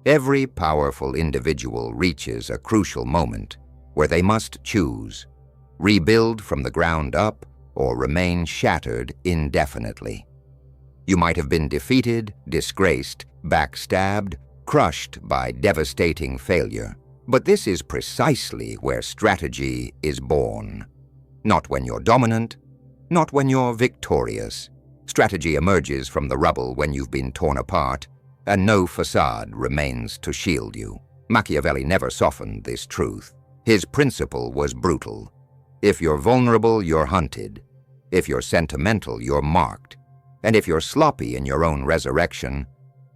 Every powerful individual reaches a crucial moment where they must choose: rebuild from the ground up or remain shattered indefinitely. You might have been defeated, disgraced, backstabbed, crushed by devastating failure. But this is precisely where strategy is born. Not when you're dominant, not when you're victorious. Strategy emerges from the rubble when you've been torn apart, and no facade remains to shield you. Machiavelli never softened this truth. His principle was brutal. If you're vulnerable, you're hunted. If you're sentimental, you're marked. And if you're sloppy in your own resurrection,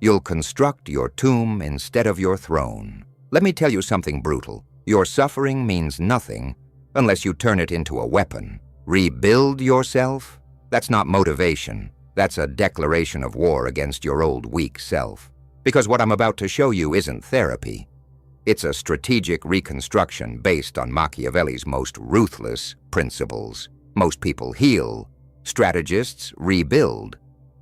you'll construct your tomb instead of your throne. Let me tell you something brutal. Your suffering means nothing unless you turn it into a weapon. Rebuild yourself? That's not motivation. That's a declaration of war against your old weak self. Because what I'm about to show you isn't therapy. It's a strategic reconstruction based on Machiavelli's most ruthless principles. Most people heal. Strategists rebuild.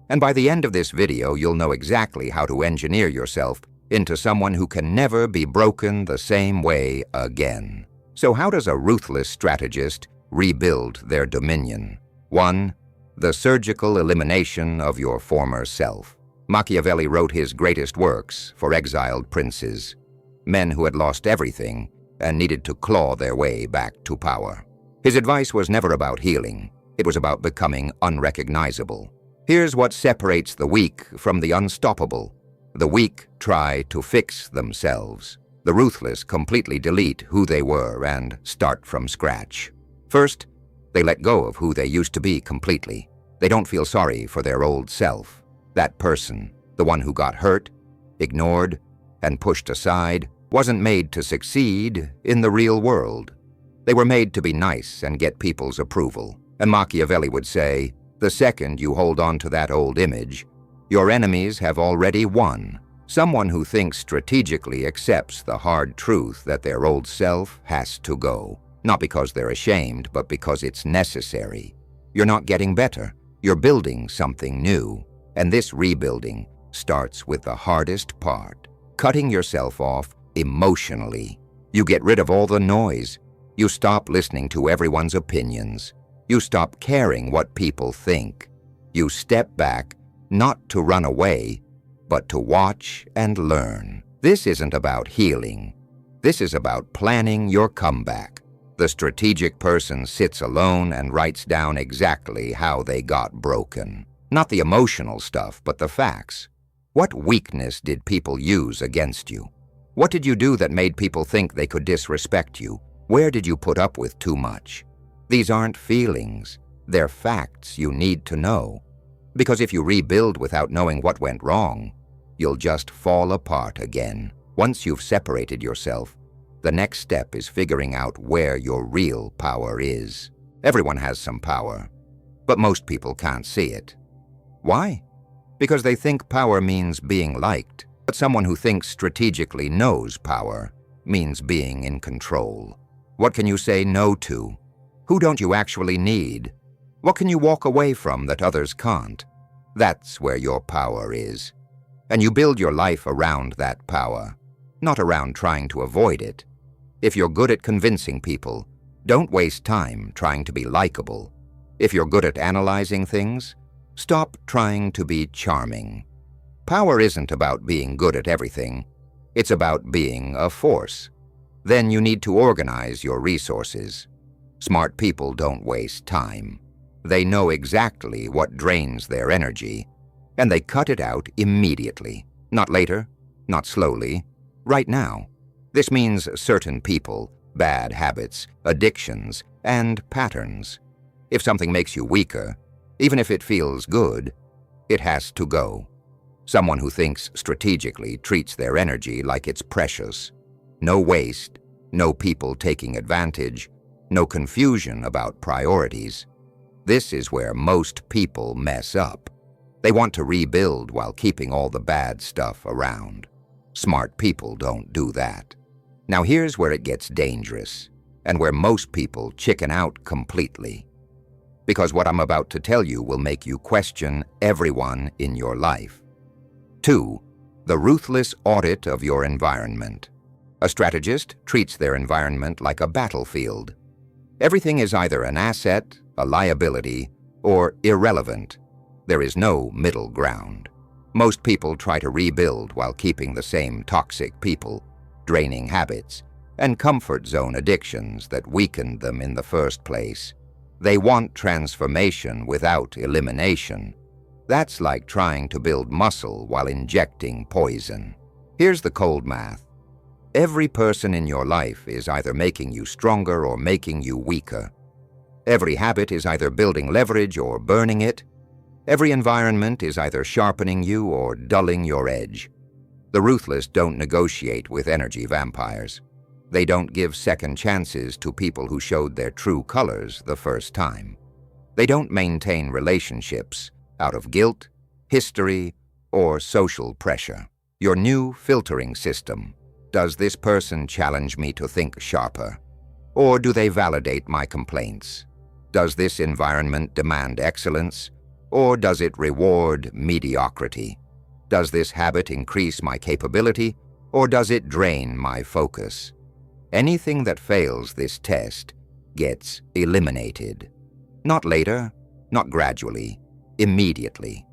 And by the end of this video, you'll know exactly how to engineer yourself into someone who can never be broken the same way again. So how does a ruthless strategist rebuild their dominion? 1. The surgical elimination of your former self. Machiavelli wrote his greatest works for exiled princes, men who had lost everything and needed to claw their way back to power. His advice was never about healing. It was about becoming unrecognizable. Here's what separates the weak from the unstoppable. The weak try to fix themselves. The ruthless completely delete who they were and start from scratch. First, they let go of who they used to be completely. They don't feel sorry for their old self. That person, the one who got hurt, ignored, and pushed aside, wasn't made to succeed in the real world. They were made to be nice and get people's approval. And Machiavelli would say, the second you hold on to that old image, your enemies have already won. Someone who thinks strategically accepts the hard truth that their old self has to go. Not because they're ashamed, but because it's necessary. You're not getting better. You're building something new. And this rebuilding starts with the hardest part. Cutting yourself off emotionally. You get rid of all the noise. You stop listening to everyone's opinions. You stop caring what people think. You step back, not to run away, but to watch and learn. This isn't about healing. This is about planning your comeback. The strategic person sits alone and writes down exactly how they got broken. Not the emotional stuff, but the facts. What weakness did people use against you? What did you do that made people think they could disrespect you? Where did you put up with too much? These aren't feelings. They're facts you need to know. Because if you rebuild without knowing what went wrong, you'll just fall apart again. Once you've separated yourself, the next step is figuring out where your real power is. Everyone has some power, but most people can't see it. Why? Because they think power means being liked. But someone who thinks strategically knows power means being in control. What can you say no to? Who don't you actually need? What can you walk away from that others can't? That's where your power is. And you build your life around that power, not around trying to avoid it. If you're good at convincing people, don't waste time trying to be likable. If you're good at analyzing things, stop trying to be charming. Power isn't about being good at everything. It's about being a force. Then you need to organize your resources. Smart people don't waste time. They know exactly what drains their energy, and they cut it out immediately. Not later, not slowly, right now. This means certain people, bad habits, addictions, and patterns. If something makes you weaker, even if it feels good, it has to go. Someone who thinks strategically treats their energy like it's precious. No waste, no people taking advantage, no confusion about priorities. This is where most people mess up. They want to rebuild while keeping all the bad stuff around. Smart people don't do that. Now here's where it gets dangerous, and where most people chicken out completely. Because what I'm about to tell you will make you question everyone in your life. 2. The ruthless audit of your environment. A strategist treats their environment like a battlefield. Everything is either an asset, a liability, or irrelevant. There is no middle ground. Most people try to rebuild while keeping the same toxic people, draining habits, and comfort zone addictions that weakened them in the first place. They want transformation without elimination. That's like trying to build muscle while injecting poison. Here's the cold math. Every person in your life is either making you stronger or making you weaker. Every habit is either building leverage or burning it. Every environment is either sharpening you or dulling your edge. The ruthless don't negotiate with energy vampires. They don't give second chances to people who showed their true colors the first time. They don't maintain relationships out of guilt, history, or social pressure. Your new filtering system. Does this person challenge me to think sharper? Or do they validate my complaints? Does this environment demand excellence? Or does it reward mediocrity? Does this habit increase my capability? Or does it drain my focus? Anything that fails this test gets eliminated. Not later, not gradually, immediately.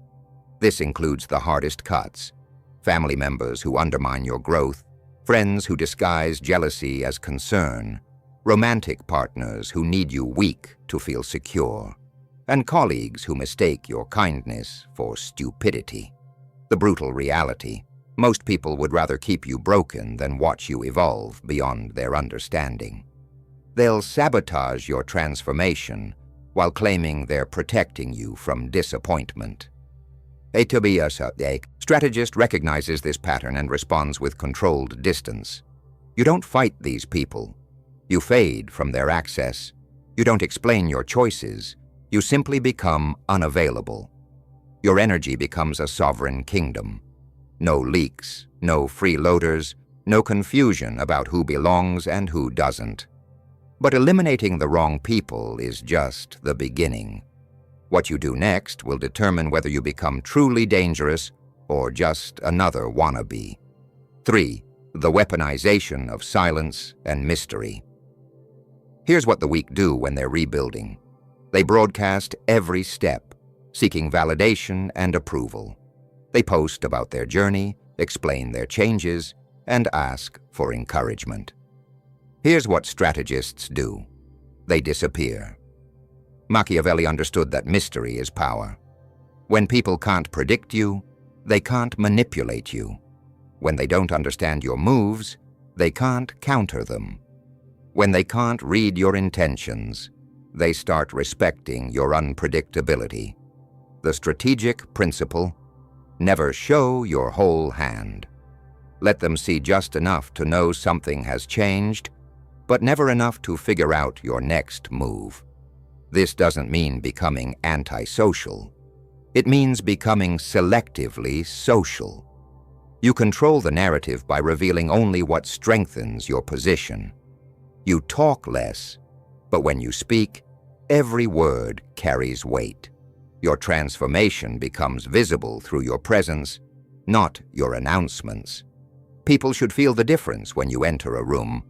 This includes the hardest cuts, family members who undermine your growth, friends who disguise jealousy as concern, romantic partners who need you weak to feel secure, and colleagues who mistake your kindness for stupidity. The brutal reality: most people would rather keep you broken than watch you evolve beyond their understanding. They'll sabotage your transformation while claiming they're protecting you from disappointment. A strategist recognizes this pattern and responds with controlled distance. You don't fight these people. You fade from their access. You don't explain your choices. You simply become unavailable. Your energy becomes a sovereign kingdom. No leaks, no freeloaders, no confusion about who belongs and who doesn't. But eliminating the wrong people is just the beginning. What you do next will determine whether you become truly dangerous or just another wannabe. 3. The weaponization of silence and mystery. Here's what the weak do when they're rebuilding. They broadcast every step, seeking validation and approval. They post about their journey, explain their changes, and ask for encouragement. Here's what strategists do. They disappear. Machiavelli understood that mystery is power. When people can't predict you, they can't manipulate you. When they don't understand your moves, they can't counter them. When they can't read your intentions, they start respecting your unpredictability. The strategic principle: never show your whole hand. Let them see just enough to know something has changed, but never enough to figure out your next move. This doesn't mean becoming antisocial. It means becoming selectively social. You control the narrative by revealing only what strengthens your position. You talk less, but when you speak, every word carries weight. Your transformation becomes visible through your presence, not your announcements. People should feel the difference when you enter a room,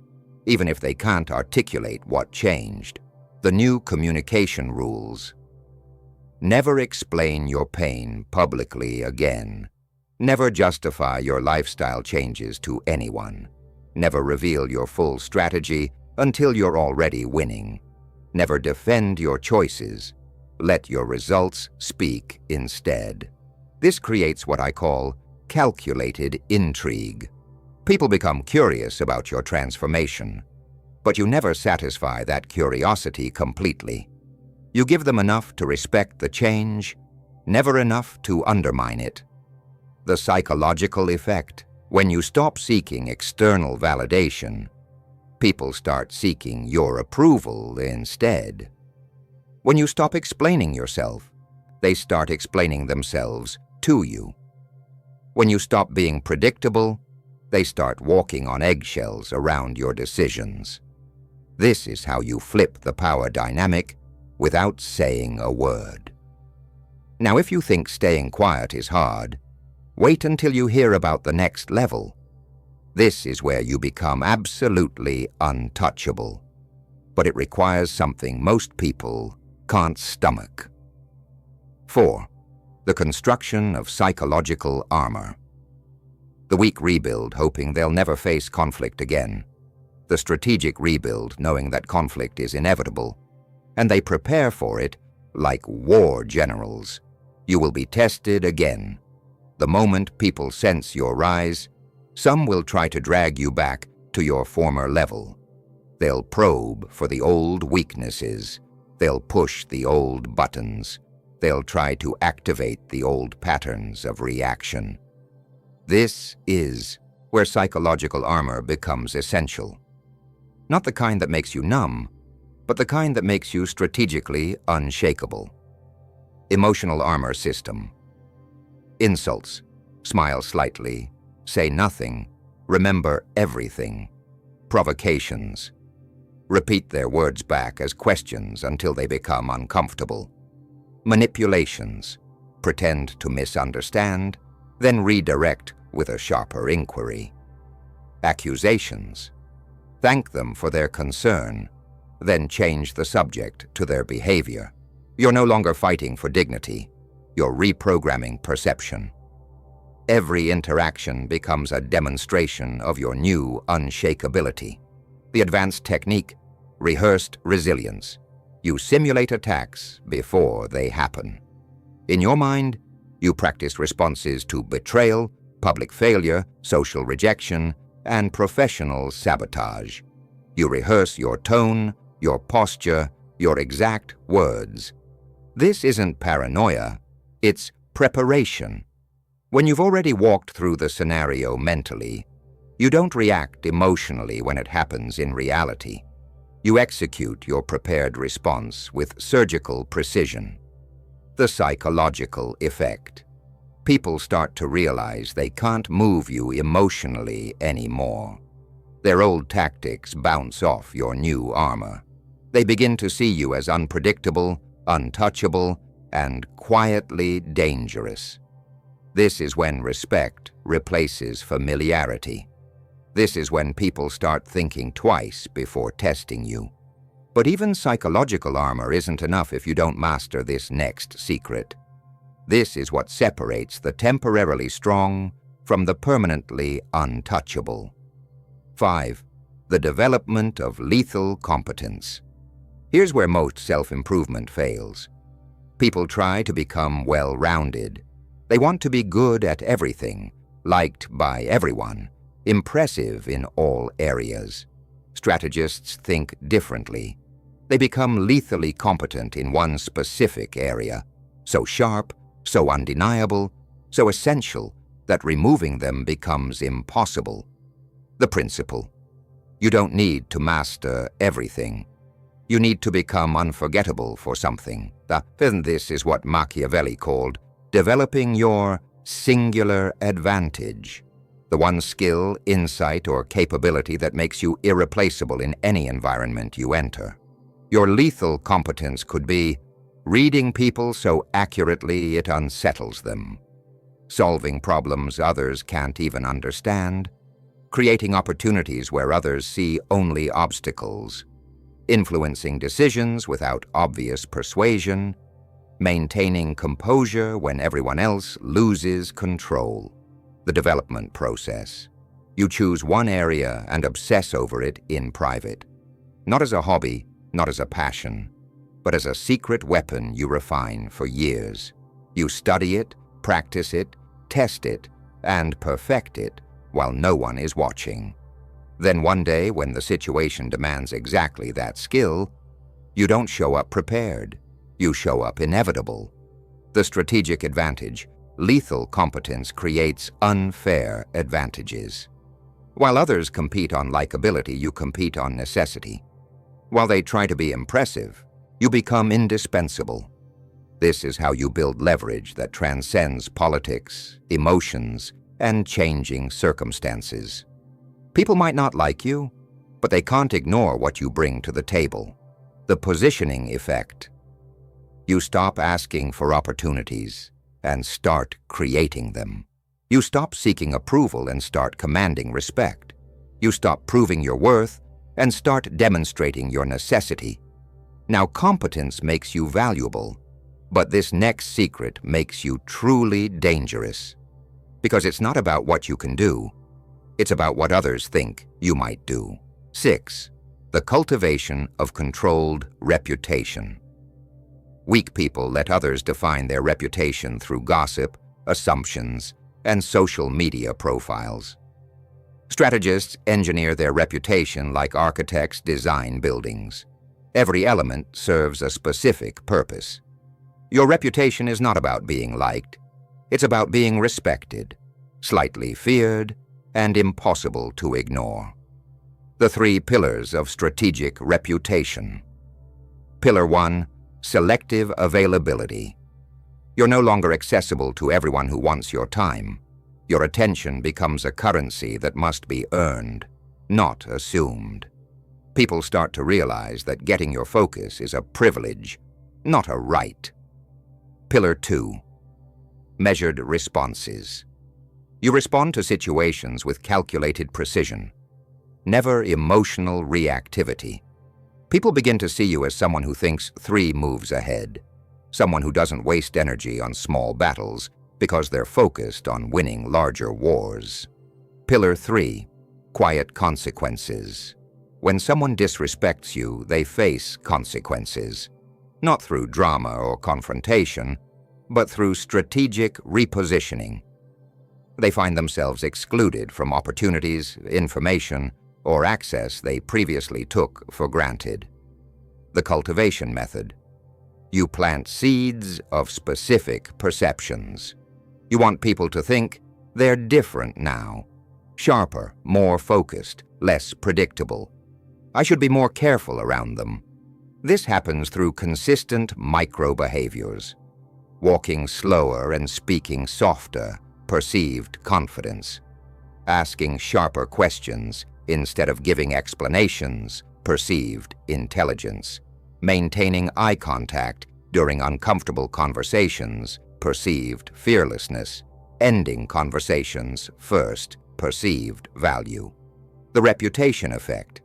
even if they can't articulate what changed. The new communication rules. Never explain your pain publicly again. Never justify your lifestyle changes to anyone. Never reveal your full strategy until you're already winning. Never defend your choices. Let your results speak instead. This creates what I call calculated intrigue. People become curious about your transformation, but you never satisfy that curiosity completely. You give them enough to respect the change, never enough to undermine it. The psychological effect: when you stop seeking external validation, people start seeking your approval instead. When you stop explaining yourself, they start explaining themselves to you. When you stop being predictable, they start walking on eggshells around your decisions. This is how you flip the power dynamic without saying a word. Now, if you think staying quiet is hard, Wait until you hear about the next level. This is where you become absolutely untouchable. But it requires something most people can't stomach. 4. The construction of psychological armor. The weak rebuild, hoping they'll never face conflict again. The strategic rebuild, knowing that conflict is inevitable. And they prepare for it like war generals. You will be tested again. The moment people sense your rise, some will try to drag you back to your former level. They'll probe for the old weaknesses. They'll push the old buttons. They'll try to activate the old patterns of reaction. This is where psychological armor becomes essential. Not the kind that makes you numb, but the kind that makes you strategically unshakable. Emotional armor system. Insults. Smile slightly. Say nothing. Remember everything. Provocations. Repeat their words back as questions until they become uncomfortable. Manipulations. Pretend to misunderstand, then redirect with a sharper inquiry. Accusations. Thank them for their concern, then change the subject to their behavior. You're no longer fighting for dignity. You're reprogramming perception. Every interaction becomes a demonstration of your new unshakability. The advanced technique, rehearsed resilience. You simulate attacks before they happen. In your mind, you practice responses to betrayal, public failure, social rejection, and professional sabotage. You rehearse your tone, your posture, your exact words. This isn't paranoia, it's preparation. When you've already walked through the scenario mentally, you don't react emotionally when it happens in reality. You execute your prepared response with surgical precision. The psychological effect. People start to realize they can't move you emotionally anymore. Their old tactics bounce off your new armor. They begin to see you as unpredictable, untouchable, and quietly dangerous. This is when respect replaces familiarity. This is when people start thinking twice before testing you. But even psychological armor isn't enough if you don't master this next secret. This is what separates the temporarily strong from the permanently untouchable. 5. The development of lethal competence. Here's where most self-improvement fails. People try to become well-rounded. They want to be good at everything, liked by everyone, impressive in all areas. Strategists think differently. They become lethally competent in one specific area, so sharp, so undeniable, so essential that removing them becomes impossible. The principle: you don't need to master everything. You need to become unforgettable for something. This is what Machiavelli called developing your singular advantage. The one skill, insight, or capability that makes you irreplaceable in any environment you enter. Your lethal competence could be reading people so accurately it unsettles them, solving problems others can't even understand, creating opportunities where others see only obstacles, influencing decisions without obvious persuasion, maintaining composure when everyone else loses control. The development process. You choose one area and obsess over it in private. Not as a hobby, not as a passion, but as a secret weapon you refine for years. You study it, practice it, test it, and perfect it while no one is watching. Then one day, when the situation demands exactly that skill, you don't show up prepared. You show up inevitable. The strategic advantage. Lethal competence creates unfair advantages. While others compete on likability, you compete on necessity. While they try to be impressive, you become indispensable. This is how you build leverage that transcends politics, emotions, and changing circumstances. People might not like you, but they can't ignore what you bring to the table. The positioning effect. You stop asking for opportunities and start creating them. You stop seeking approval and start commanding respect. You stop proving your worth and start demonstrating your necessity. Now, competence makes you valuable, but this next secret makes you truly dangerous. Because it's not about what you can do, it's about what others think you might do. 6. The cultivation of controlled reputation. Weak people let others define their reputation through gossip, assumptions, and social media profiles. Strategists engineer their reputation like architects design buildings. Every element serves a specific purpose. Your reputation is not about being liked. It's about being respected, slightly feared, and impossible to ignore. The 3 pillars of strategic reputation. Pillar 1, selective availability. You're no longer accessible to everyone who wants your time. Your attention becomes a currency that must be earned, not assumed. People start to realize that getting your focus is a privilege, not a right. Pillar 2, measured responses. You respond to situations with calculated precision, never emotional reactivity. People begin to see you as someone who thinks 3 moves ahead, someone who doesn't waste energy on small battles because they're focused on winning larger wars. Pillar 3, quiet consequences. When someone disrespects you, they face consequences, not through drama or confrontation, but through strategic repositioning. They find themselves excluded from opportunities, information, or access they previously took for granted. The cultivation method. You plant seeds of specific perceptions. You want people to think they're different now, sharper, more focused, less predictable. I should be more careful around them. This happens through consistent micro-behaviors. Walking slower and speaking softer, perceived confidence. Asking sharper questions instead of giving explanations, perceived intelligence. Maintaining eye contact during uncomfortable conversations, perceived fearlessness. Ending conversations first, perceived value. The reputation effect.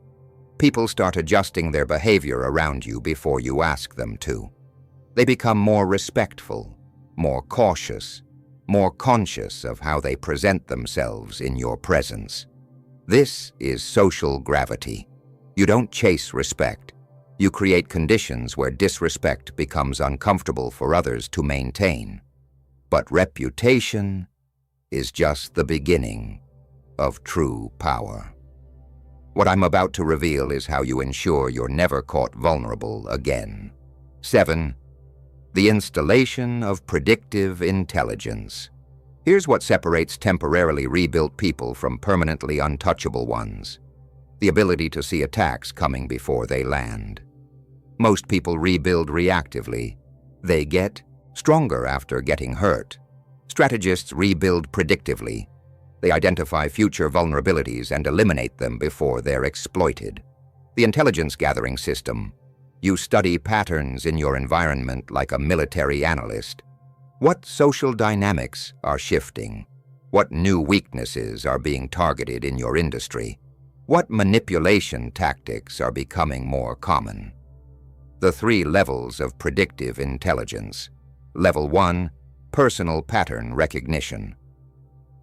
People start adjusting their behavior around you before you ask them to. They become more respectful, more cautious, more conscious of how they present themselves in your presence. This is social gravity. You don't chase respect. You create conditions where disrespect becomes uncomfortable for others to maintain. But reputation is just the beginning of true power. What I'm about to reveal is how you ensure you're never caught vulnerable again. 7. The installation of predictive intelligence. Here's what separates temporarily rebuilt people from permanently untouchable ones. The ability to see attacks coming before they land. Most people rebuild reactively. They get stronger after getting hurt. Strategists rebuild predictively. They identify future vulnerabilities and eliminate them before they're exploited. The intelligence gathering system. You study patterns in your environment like a military analyst. What social dynamics are shifting? What new weaknesses are being targeted in your industry? What manipulation tactics are becoming more common? The 3 levels of predictive intelligence. Level 1, personal pattern recognition.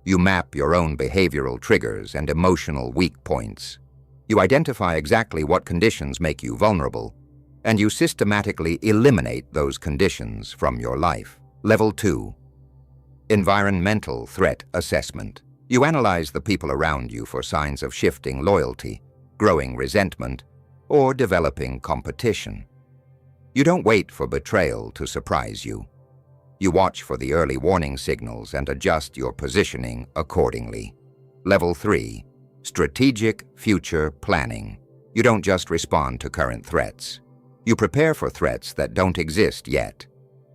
You map your own behavioral triggers and emotional weak points. You identify exactly what conditions make you vulnerable, and you systematically eliminate those conditions from your life. Level 2, environmental threat assessment. You analyze the people around you for signs of shifting loyalty, growing resentment, or developing competition. You don't wait for betrayal to surprise you. You watch for the early warning signals and adjust your positioning accordingly. Level 3, strategic future planning. You don't just respond to current threats. You prepare for threats that don't exist yet.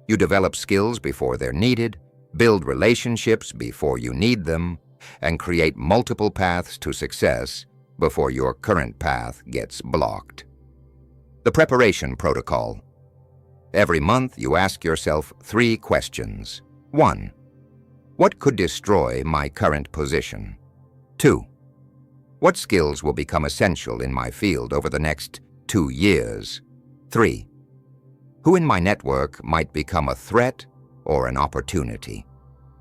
You develop skills before they're needed, build relationships before you need them, and create multiple paths to success before your current path gets blocked. The preparation protocol. Every month, you ask yourself 3 questions. 1. What could destroy my current position? 2. What skills will become essential in my field over the next 2 years? 3. Who in my network might become a threat or an opportunity?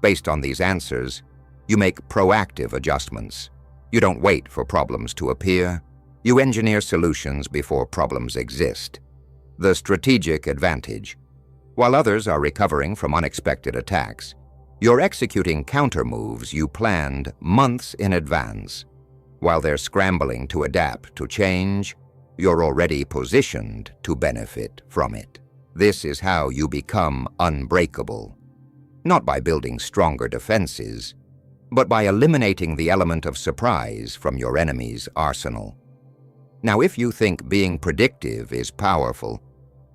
Based on these answers, you make proactive adjustments. You don't wait for problems to appear. You engineer solutions before problems exist. The strategic advantage. While others are recovering from unexpected attacks, you're executing counter-moves you planned months in advance. While they're scrambling to adapt to change, you're already positioned to benefit from it. This is how you become unbreakable. Not by building stronger defenses, but by eliminating the element of surprise from your enemy's arsenal. Now, if you think being predictive is powerful,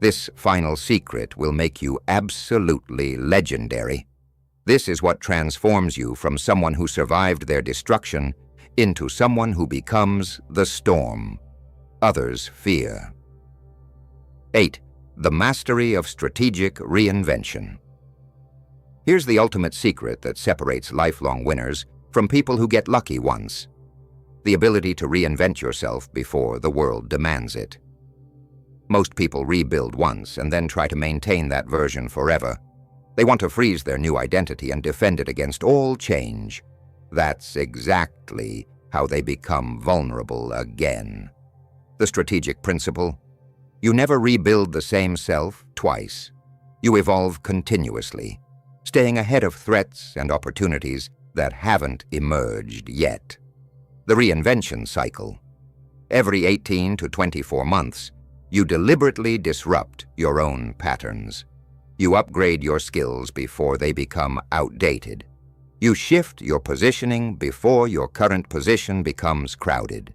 this final secret will make you absolutely legendary. This is what transforms you from someone who survived their destruction into someone who becomes the storm others fear. 8. The mastery of strategic reinvention. Here's the ultimate secret that separates lifelong winners from people who get lucky once: the ability to reinvent yourself before the world demands it. Most people rebuild once and then try to maintain that version forever. They want to freeze their new identity and defend it against all change. That's exactly how they become vulnerable again. The strategic principle: you never rebuild the same self twice. You evolve continuously, staying ahead of threats and opportunities that haven't emerged yet. The reinvention cycle. Every 18 to 24 months, you deliberately disrupt your own patterns. You upgrade your skills before they become outdated. You shift your positioning before your current position becomes crowded.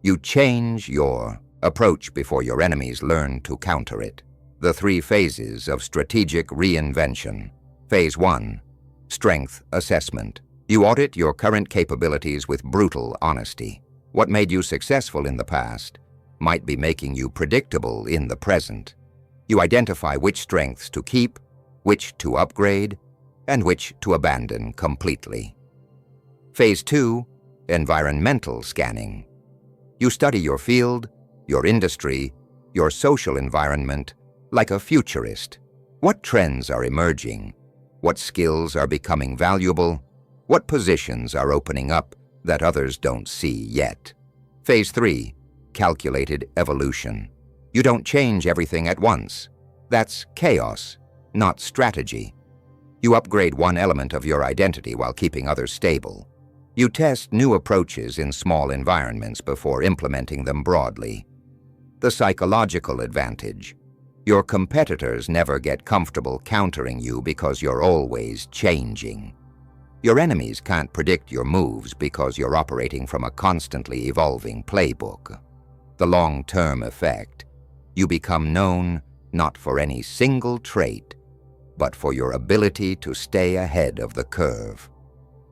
You change your approach before your enemies learn to counter it. The 3 phases of strategic reinvention. Phase 1. Strength assessment. You audit your current capabilities with brutal honesty. What made you successful in the past might be making you predictable in the present. You identify which strengths to keep, which to upgrade, and which to abandon completely. Phase 2. Environmental scanning. You study your field, your industry, your social environment like a futurist. What trends are emerging? What skills are becoming valuable? What positions are opening up that others don't see yet? Phase 3. Calculated evolution. You don't change everything at once. That's chaos, not strategy. You upgrade one element of your identity while keeping others stable. You test new approaches in small environments before implementing them broadly. The psychological advantage. Your competitors never get comfortable countering you because you're always changing. Your enemies can't predict your moves because you're operating from a constantly evolving playbook. The long-term effect. You become known not for any single trait, but for your ability to stay ahead of the curve.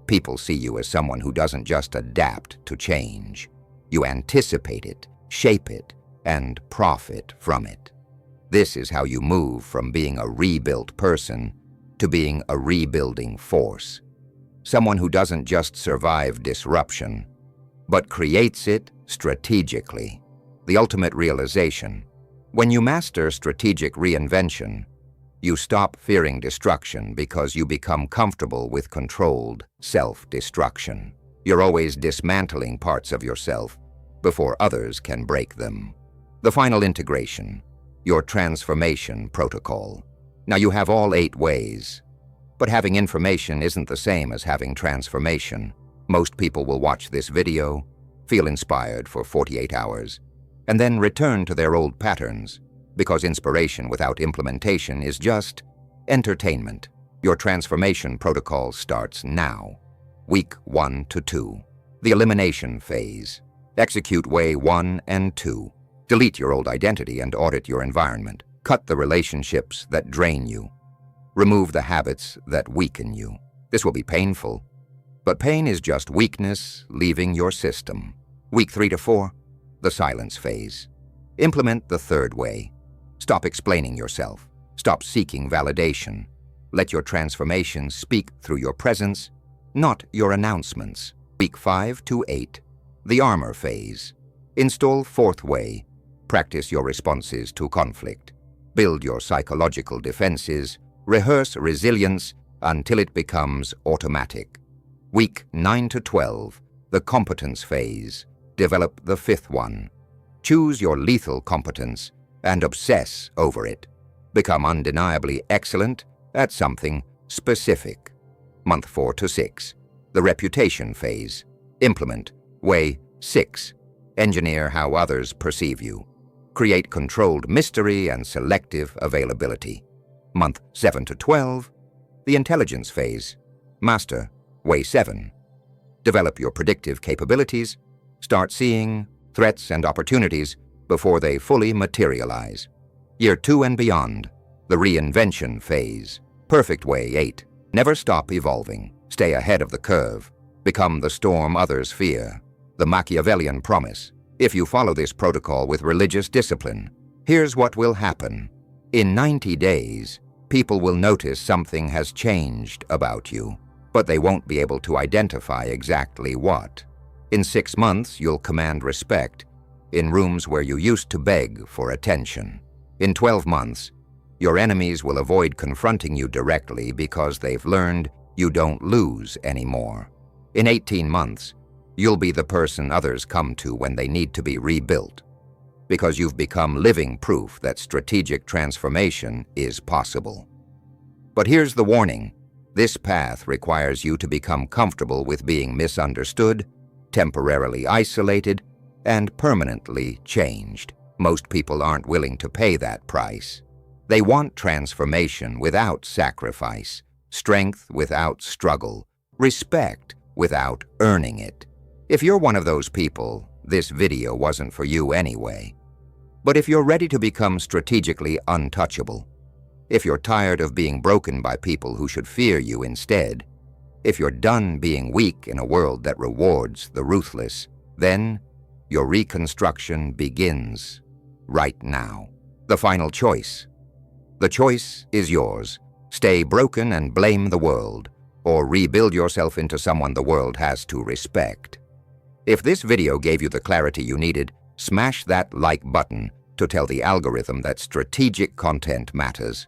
People see you as someone who doesn't just adapt to change. You anticipate it, shape it, and profit from it. This is how you move from being a rebuilt person to being a rebuilding force. Someone who doesn't just survive disruption, but creates it strategically. The ultimate realization. When you master strategic reinvention, you stop fearing destruction because you become comfortable with controlled self-destruction. You're always dismantling parts of yourself before others can break them. The final integration, your transformation protocol. Now you have all 8 ways, but having information isn't the same as having transformation. Most people will watch this video, feel inspired for 48 hours, and then return to their old patterns, because inspiration without implementation is just entertainment. Your transformation protocol starts now. Week 1 to 2. The elimination phase. Execute way 1 and 2. Delete your old identity and audit your environment. Cut the relationships that drain you. Remove the habits that weaken you. This will be painful, but pain is just weakness leaving your system. Week 3 to 4. The silence phase. Implement the 3rd way. Stop explaining yourself. Stop seeking validation. Let your transformation speak through your presence, not your announcements. Week 5 to 8. The armor phase. Install fourth way. Practice your responses to conflict. Build your psychological defenses. Rehearse resilience until it becomes automatic. Week 9 to 12. The competence phase. Develop the fifth one. Choose your lethal competence and obsess over it. Become undeniably excellent at something specific. Month 4 to 6. The reputation phase. Implement way 6. Engineer how others perceive you. Create controlled mystery and selective availability. Month 7 to 12. The intelligence phase. Master way 7. Develop your predictive capabilities. Start seeing threats and opportunities before they fully materialize. Year 2 and beyond. The reinvention phase. Perfect way 8. Never stop evolving. Stay ahead of the curve. Become the storm others fear. The Machiavellian promise. If you follow this protocol with religious discipline, here's what will happen. In 90 days, people will notice something has changed about you, but they won't be able to identify exactly what. In 6 months, you'll command respect in rooms where you used to beg for attention. In 12 months, your enemies will avoid confronting you directly because they've learned you don't lose anymore. In 18 months, you'll be the person others come to when they need to be rebuilt, because you've become living proof that strategic transformation is possible. But here's the warning. This path requires you to become comfortable with being misunderstood, temporarily isolated, and permanently changed. Most people aren't willing to pay that price. They want transformation without sacrifice, strength without struggle, respect without earning it. If you're one of those people, this video wasn't for you anyway. But if you're ready to become strategically untouchable, if you're tired of being broken by people who should fear you instead, if you're done being weak in a world that rewards the ruthless, then your reconstruction begins right now. The final choice. The choice is yours. Stay broken and blame the world, or rebuild yourself into someone the world has to respect. If this video gave you the clarity you needed, smash that like button to tell the algorithm that strategic content matters.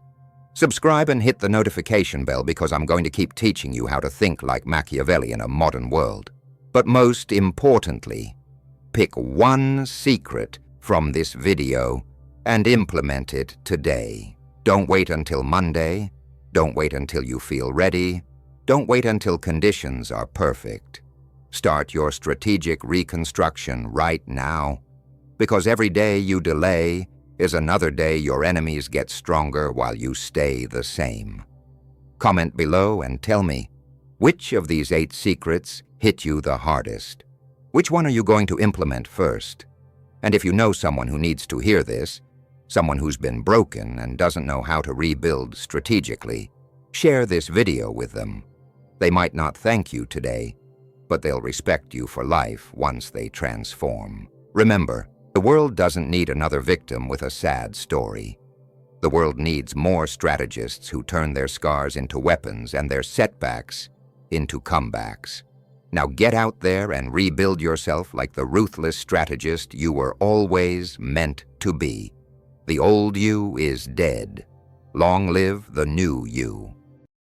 Subscribe and hit the notification bell because I'm going to keep teaching you how to think like Machiavelli in a modern world. But most importantly, pick one secret from this video and implement it today. Don't wait until Monday. Don't wait until you feel ready. Don't wait until conditions are perfect. Start your strategic reconstruction right now, because every day you delay is another day your enemies get stronger while you stay the same. Comment below and tell me, which of these 8 secrets hit you the hardest? Which one are you going to implement first? And if you know someone who needs to hear this, someone who's been broken and doesn't know how to rebuild strategically, share this video with them. They might not thank you today, but they'll respect you for life once they transform. Remember, the world doesn't need another victim with a sad story. The world needs more strategists who turn their scars into weapons and their setbacks into comebacks. Now get out there and rebuild yourself like the ruthless strategist you were always meant to be. The old you is dead. Long live the new you.